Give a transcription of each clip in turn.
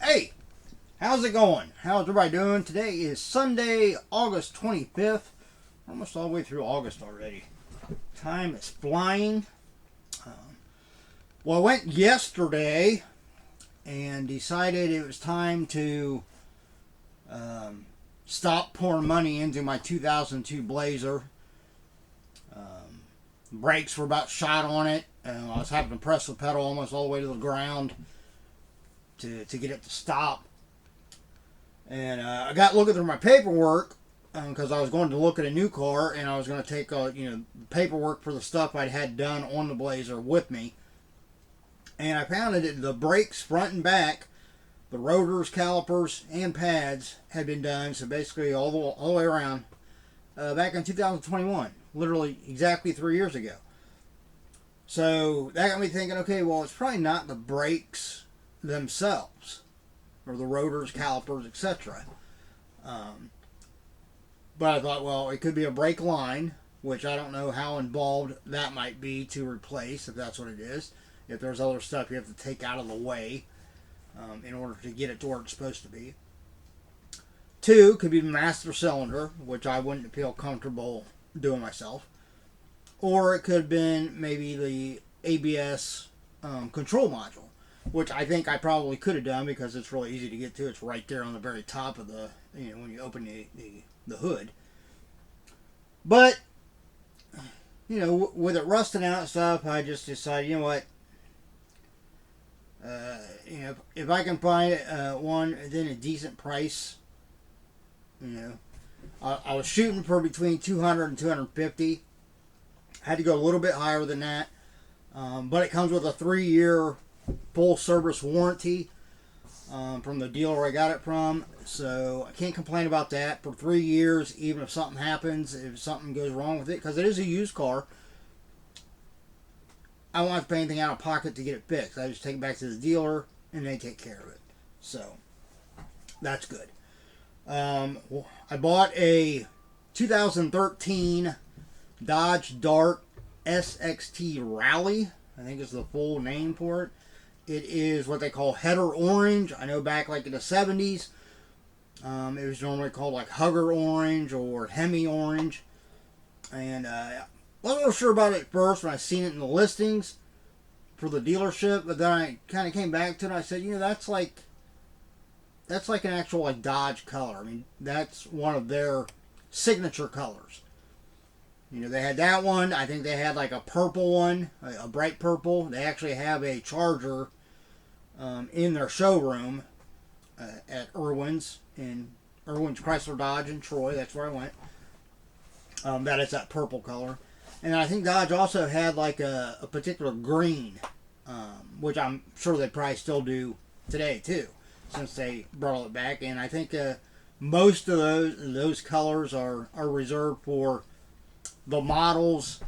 Hey, how's it going? How's everybody doing? Today is Sunday, August 25th. Almost all the way through August already. Time is flying. Well, I went yesterday and decided it was time to stop pouring money into my 2002 Blazer. Brakes were about shot on it. I was having to press the pedal almost all the way to the ground to get it to stop. And I got looking through my paperwork because I was going to look at a new car, and I was going to take paperwork for the stuff I'd had done on the Blazer with me. And I found that the brakes front and back, the rotors, calipers, and pads had been done. So basically all the way around back in 2021, literally exactly 3 years ago. So that got me thinking, okay, well, it's probably not the brakes themselves or the rotors, calipers, etc. But I thought, well, it could be a brake line, which I don't know how involved that might be to replace, if that's what it is. If there's other stuff you have to take out of the way in order to get it to where it's supposed to be. Two, could be the master cylinder, which I wouldn't feel comfortable doing myself. Or it could have been maybe the ABS control module, which I think I probably could have done because it's really easy to get to. It's right there on the very top of the, when you open the hood. But, with it rusting out and stuff, I just decided, you know what, if I can find one within a decent price, I was shooting for between 200 and 250. Had to go a little bit higher than that, but it comes with a 3-year full service warranty from the dealer I got it from, so I can't complain about that. For 3 years, even if something happens, if something goes wrong with it, because it is a used car, I won't have to pay anything out of pocket to get it fixed. I just take it back to the dealer and they take care of it, so that's good. I bought a 2013 Dodge Dart SXT Rally, I think is the full name for it. It is what they call header orange. I know back like in the 70s, it was normally called like hugger orange or hemi orange. And I wasn't real sure about it at first when I seen it in the listings for the dealership, but then I kind of came back to it and I said, that's like an actual like Dodge color. I mean, that's one of their signature colors. They had that one. I think they had like a purple one, a bright purple. They actually have a Charger in their showroom at Irwin's Chrysler Dodge in Troy. That's where I went. That is that purple color. And I think Dodge also had like a particular green, which I'm sure they probably still do today too, since they brought it back. And I think most of those colors are reserved for the models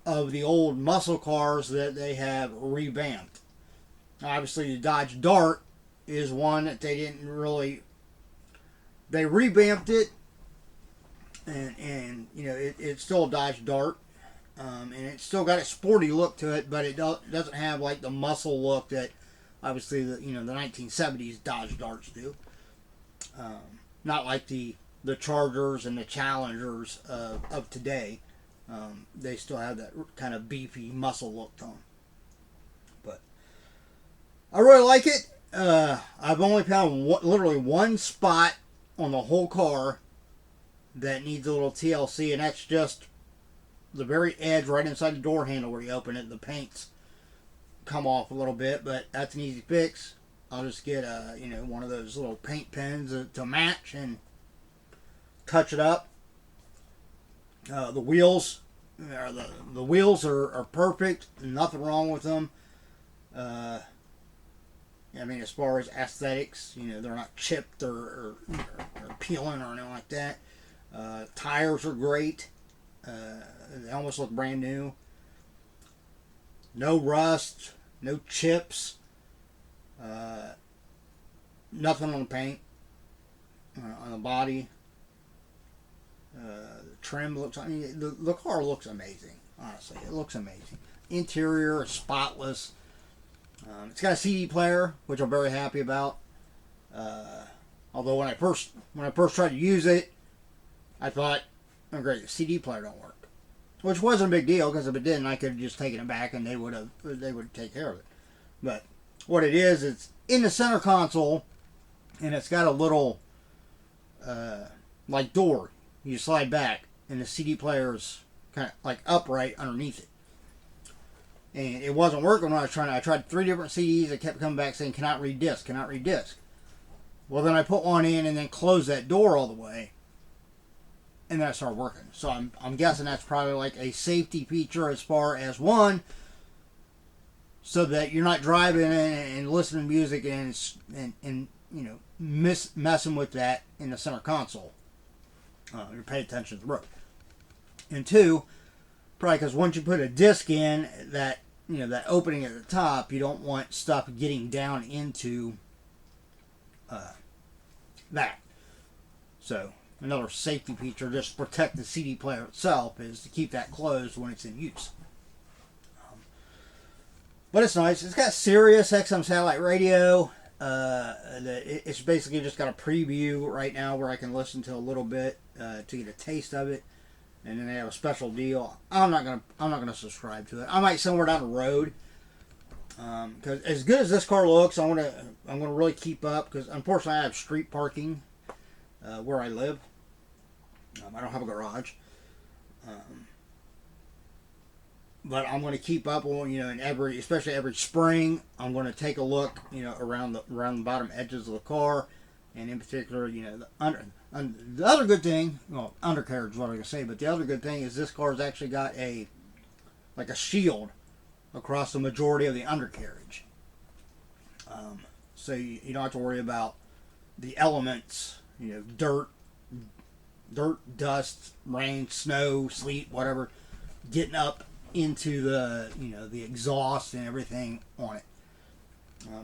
of the old muscle cars that they have revamped. Obviously, the Dodge Dart is one that they didn't really. They revamped it, and it's still a Dodge Dart, and it's still got a sporty look to it, but it doesn't have like the muscle look that obviously the 1970s Dodge Darts do. Not like the Chargers and the Challengers of today. They still have that kind of beefy muscle look to them. But I really like it. I've only found literally one spot on the whole car that needs a little TLC, and that's just the very edge right inside the door handle where you open it. The paint's come off a little bit, but that's an easy fix. I'll just get one of those little paint pens to match and touch it up. The wheels are perfect. Nothing wrong with them. As far as aesthetics, they're not chipped or peeling or anything like that. Tires are great. They almost look brand new. No rust, no chips. Nothing on the paint, on the body. The trim looks, the car looks amazing, honestly. It looks amazing. Interior is spotless. It's got a CD player, which I'm very happy about. Although when I first tried to use it, I thought, oh great, the CD player don't work, which wasn't a big deal because if it didn't, I could have just taken it back and they would take care of it. But what it is, it's in the center console, and it's got a little like door you slide back, and the CD player's kind of like upright underneath it. And it wasn't working when I was trying. I tried 3 different CDs. It kept coming back saying cannot read disc, cannot read disc. Well, then I put one in and then closed that door all the way, and then I started working. So I'm guessing that's probably like a safety feature as far as one, so that you're not driving and listening to music and you know messing with that in the center console. You're paying attention to the road. And 2, probably because once you put a disc in, that that opening at the top, you don't want stuff getting down into that. So another safety feature, just to protect the CD player itself, is to keep that closed when it's in use. But it's nice. It's got Sirius XM satellite radio. It's basically just got a preview right now where I can listen to a little bit to get a taste of it. And then they have a special deal. I'm not gonna subscribe to it. I might somewhere down the road. Because as good as this car looks, I'm gonna really keep up. Because unfortunately, I have street parking where I live. I don't have a garage. But I'm going to keep up on especially every spring, I'm going to take a look around the bottom edges of the car, and in particular the other good thing, well, undercarriage is what I'm going to say, but the other good thing is this car's actually got a shield across the majority of the undercarriage, so you don't have to worry about the elements, dirt, dust, rain, snow, sleet, whatever, getting up into the the exhaust and everything on it.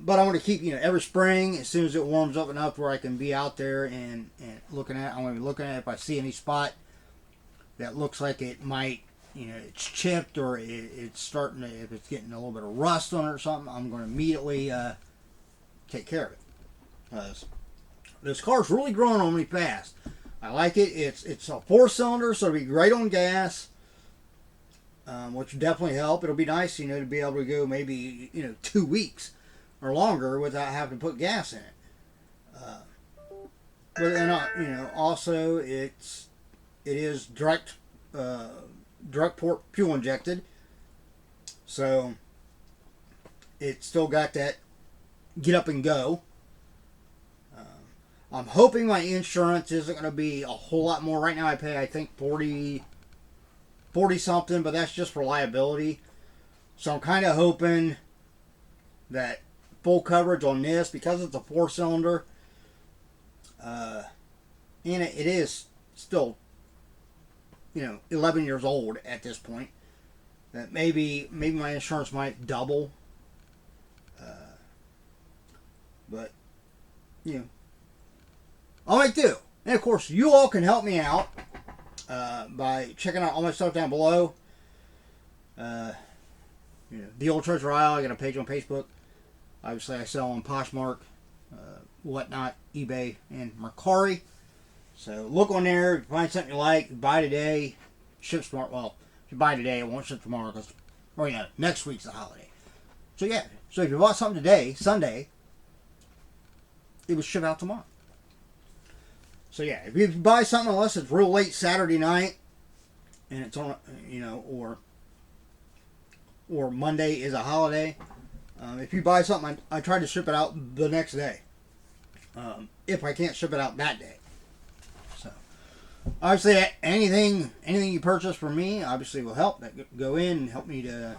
But I'm going to keep every spring, as soon as it warms up enough where I can be out there and looking at. I'm going to be looking at it. If I see any spot that looks like it might it's chipped or it's starting to, if it's getting a little bit of rust on it or something, I'm going to immediately take care of it. This car's really growing on me fast. I like it. It's a 4-cylinder, so it'll be great on gas. Which will definitely help. It'll be nice, to be able to go maybe 2 weeks or longer without having to put gas in it. But then also it is direct port fuel injected, so it's still got that get up and go. I'm hoping my insurance isn't going to be a whole lot more. Right now I pay, I think, 40 something, but that's just for liability. So I'm kind of hoping that full coverage on this, because it's a 4-cylinder, and it is still 11 years old at this point, that maybe my insurance might double, but I'll make do. And of course you all can help me out by checking out all my stuff down below. The Old Treasure Isle, I got a page on Facebook. Obviously I sell on Poshmark, Whatnot, eBay, and Mercari. So look on there. If you find something you like, buy today, ship tomorrow. Well, if you buy today, it won't ship tomorrow because next week's the holiday. So yeah, so if you bought something today, Sunday, it will ship out tomorrow. So yeah, if you buy something, unless it's real late Saturday night, and it's on, or Monday is a holiday, if you buy something, I try to ship it out the next day. If I can't ship it out that day. So obviously, anything you purchase from me, obviously will help. That go in and help me to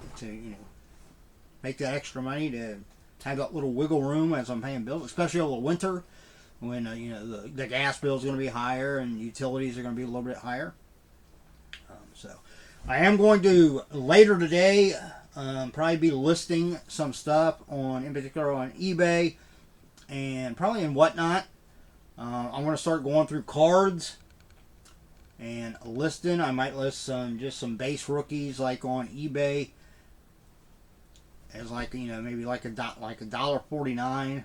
make that extra money, to have that little wiggle room as I'm paying bills, especially over the winter, when the gas bill is going to be higher and utilities are going to be a little bit higher. So I am going to later today probably be listing some stuff in particular on eBay and probably in Whatnot. I'm going to start going through cards and listing. I might list some base rookies like on eBay as maybe like $1.49.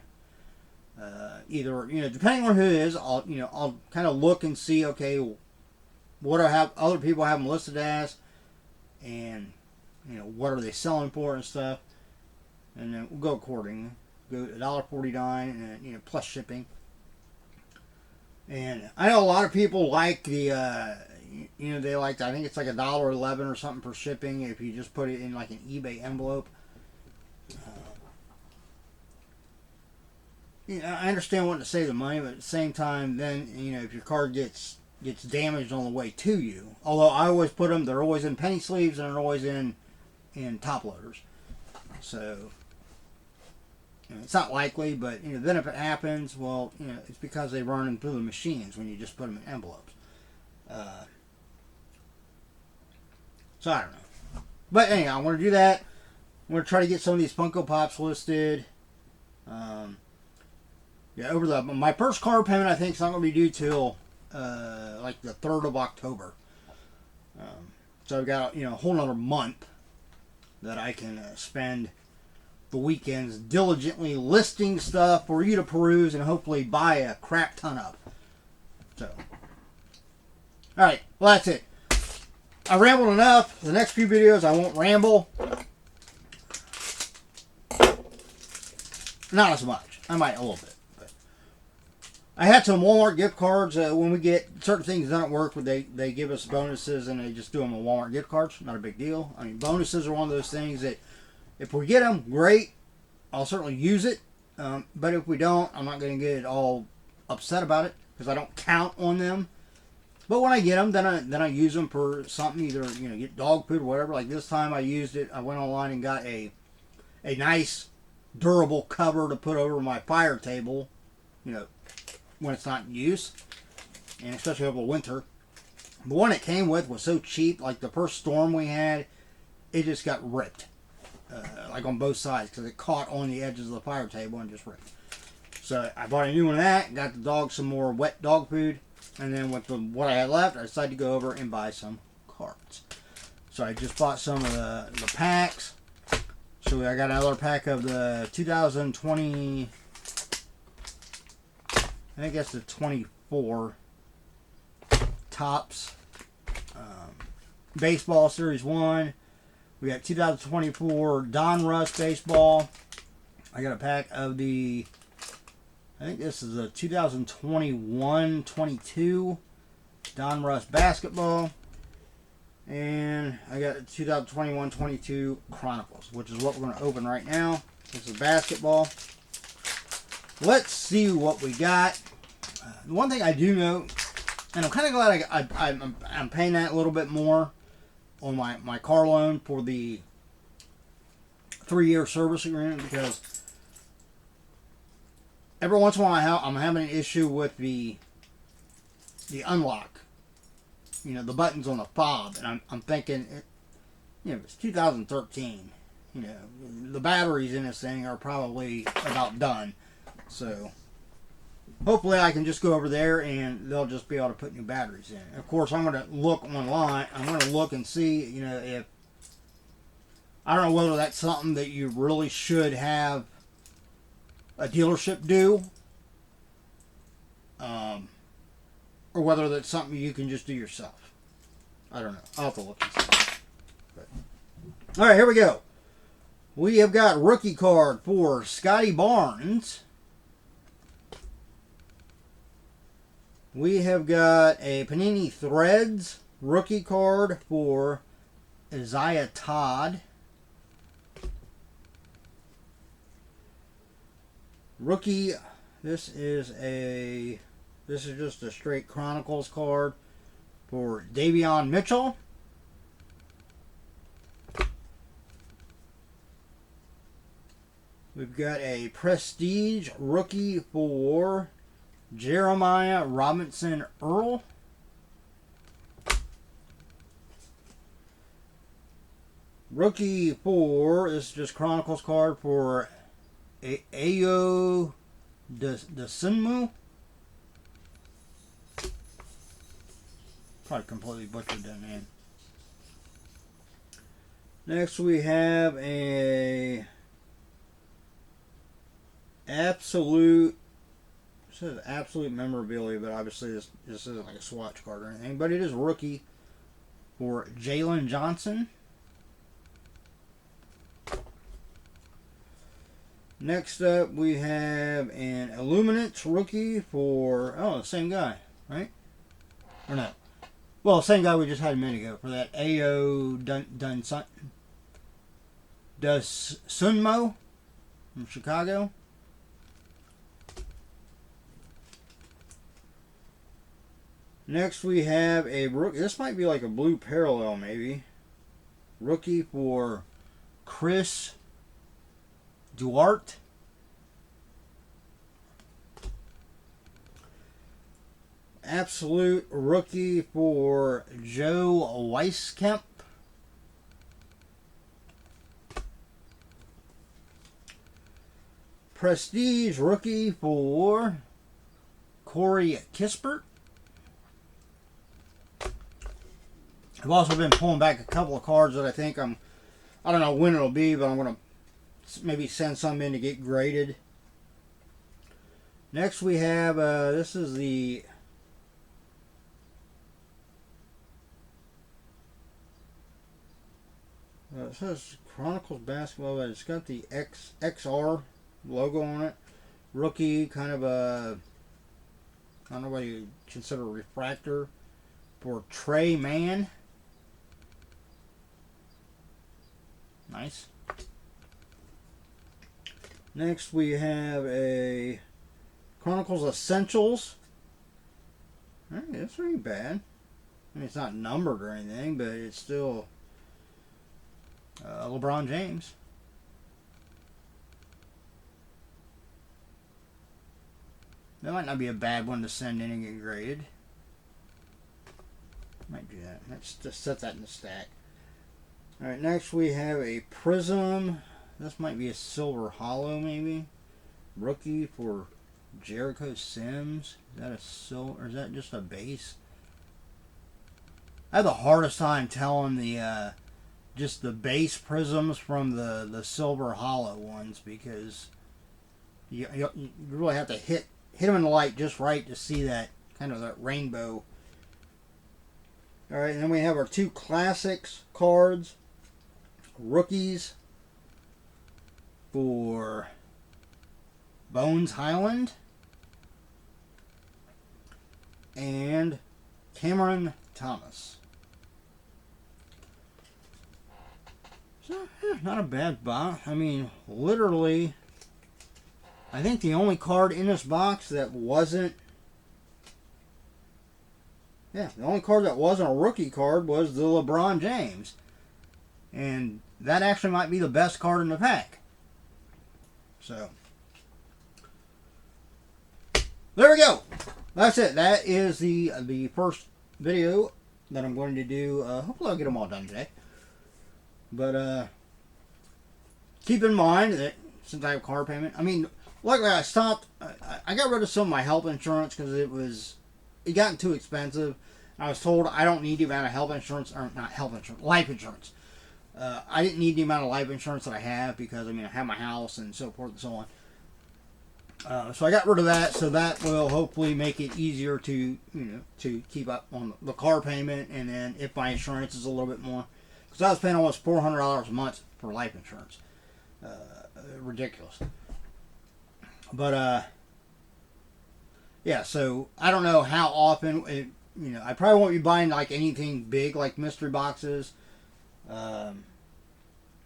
Either, depending on who it is, I'll kind of look and see, okay, what I have other people have them listed as, and what are they selling for and stuff, and then we'll go accordingly. Go $1.49 and plus shipping. And I know a lot of people like the they like, I think it's like $1.11 or something for shipping if you just put it in like an eBay envelope. I understand wanting to save the money, but at the same time, then if your card gets damaged on the way to you, although I always put them, they're always in penny sleeves and they're always in top loaders, so it's not likely. But then if it happens, well, it's because they run them through the machines when you just put them in envelopes. So I don't know, but anyhow, I want to do that. I'm going to try to get some of these Funko Pops listed. Yeah, my first card payment, I think, is not going to be due till like the 3rd of October. So I've got a whole another month that I can spend the weekends diligently listing stuff for you to peruse and hopefully buy a crap ton of. So, all right, well, that's it. I rambled enough. The next few videos I won't ramble. Not as much. I might a little bit. I had some Walmart gift cards. When we get certain things done at work, they give us bonuses and they just do them with Walmart gift cards. Not a big deal. I mean, bonuses are one of those things that if we get them, great. I'll certainly use it. But if we don't, I'm not going to get all upset about it because I don't count on them. But when I get them, then I use them for something, either get dog food or whatever. Like this time, I used it. I went online and got a nice durable cover to put over my fire table. When it's not in use, and especially over the winter. The one it came with was so cheap. Like the first storm we had, it just got ripped, like on both sides, because it caught on the edges of the fire table and just ripped. So I bought a new one of that, got the dog some more wet dog food, and then with what I had left, I decided to go over and buy some cards. So I just bought some of the packs. So I got another pack of the 2020. I think that's the 24 Topps Baseball Series 1. We got 2024 Donruss Baseball. I got a pack of the, I think this is a 2021-22 Donruss Basketball. And I got 2021-22 Chronicles, which is what we're going to open right now. This is basketball. Let's see what we got. The one thing I do know, and I'm kind of glad I'm paying that a little bit more on my car loan for the 3-year service agreement, because every once in a while I'm having an issue with the unlock. The buttons on the fob, and I'm thinking, it's 2013. The batteries in this thing are probably about done. So hopefully I can just go over there and they'll just be able to put new batteries in. Of course, I'm going to look online. I'm going to look and see, if, I don't know whether that's something that you really should have a dealership do, or whether that's something you can just do yourself. I don't know. I'll have to look and see. But, all right, here we go. We have got rookie card for Scotty Barnes. We have got a Panini Threads rookie card for Isaiah Todd. Rookie, this is just a straight Chronicles card for Davion Mitchell. We've got a Prestige rookie for Jeremiah Robinson Earl. Rookie for, this is just Chronicles card for Ayo Dosunmu. Probably completely butchered that name. Next we have a Absolute says absolute memorabilia, but obviously this isn't like a swatch card or anything. But it is rookie for Jalen Johnson. Next up, we have an Illuminance rookie for, the same guy, right? Or no? Well, same guy we just had a minute ago for that A.O. Sunmo from Chicago. Next, we have a rookie. This might be like a blue parallel, maybe. Rookie for Chris Duarte. Absolute rookie for Joe Weiskamp. Prestige rookie for Corey Kispert. I've also been pulling back a couple of cards that I think I don't know when it'll be, but I'm going to maybe send some in to get graded. Next we have, this is the it says Chronicles Basketball, but it's got the XR logo on it. Rookie, kind of a, I don't know what you consider a refractor for Trey Mann. Nice. Next we have a Chronicles Essentials. Alright, that's pretty bad. I mean, it's not numbered or anything, but it's still LeBron James. That might not be a bad one to send in and get graded. Might do that. Let's just set that in the stack. Alright, next we have a Prism. This might be a silver hollow, maybe. Rookie for Jericho Sims. Is that a silver, or is that just a base? I have the hardest time telling the just the base prisms from the silver hollow ones, because you really have to hit them in the light just right to see that kind of that rainbow. All right, and then we have our two classics cards, rookies for Bones Highland and Cameron Thomas. So, not a bad box. I mean, literally, I think the only card in this box that wasn't, the only card that wasn't a rookie card was the LeBron James. And that actually might be the best card in the pack. So, there we go. That's it. That is the first video that I'm going to do. Hopefully I'll get them all done today. But keep in mind that since I have car payment, I mean, luckily I stopped. I got rid of some of my health insurance because it got too expensive. I was told I don't need the amount of health insurance, or not health insurance, life insurance. I didn't need the amount of life insurance that I have because, I mean, I have my house and so forth and so on. So I got rid of that, so that will hopefully make it easier to, to keep up on the car payment, and then if my insurance is a little bit more, because I was paying almost $400 a month for life insurance. Ridiculous. But, yeah, so I don't know how often, I probably won't be buying like anything big like mystery boxes.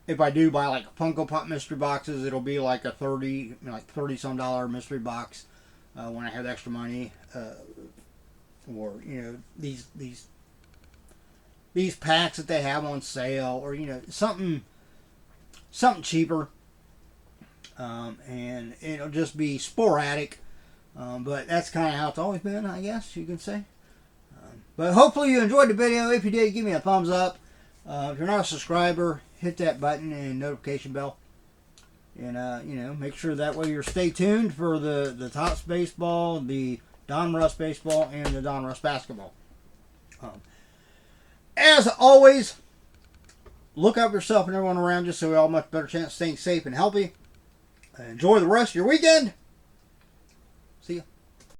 If I do buy like Funko Pop mystery boxes, it'll be like a $30 some mystery box when I have extra money, or these packs that they have on sale, or something cheaper, and it'll just be sporadic. But that's kind of how it's always been, I guess you can say. But hopefully you enjoyed the video. If you did, give me a thumbs up. If you're not a subscriber, hit that button and notification bell. And, make sure that way you're stay tuned for the Topps Baseball, the Don Russ Baseball, and the Don Russ Basketball. As always, look out for yourself and everyone around you so we all have a much better chance of staying safe and healthy. Enjoy the rest of your weekend. See ya.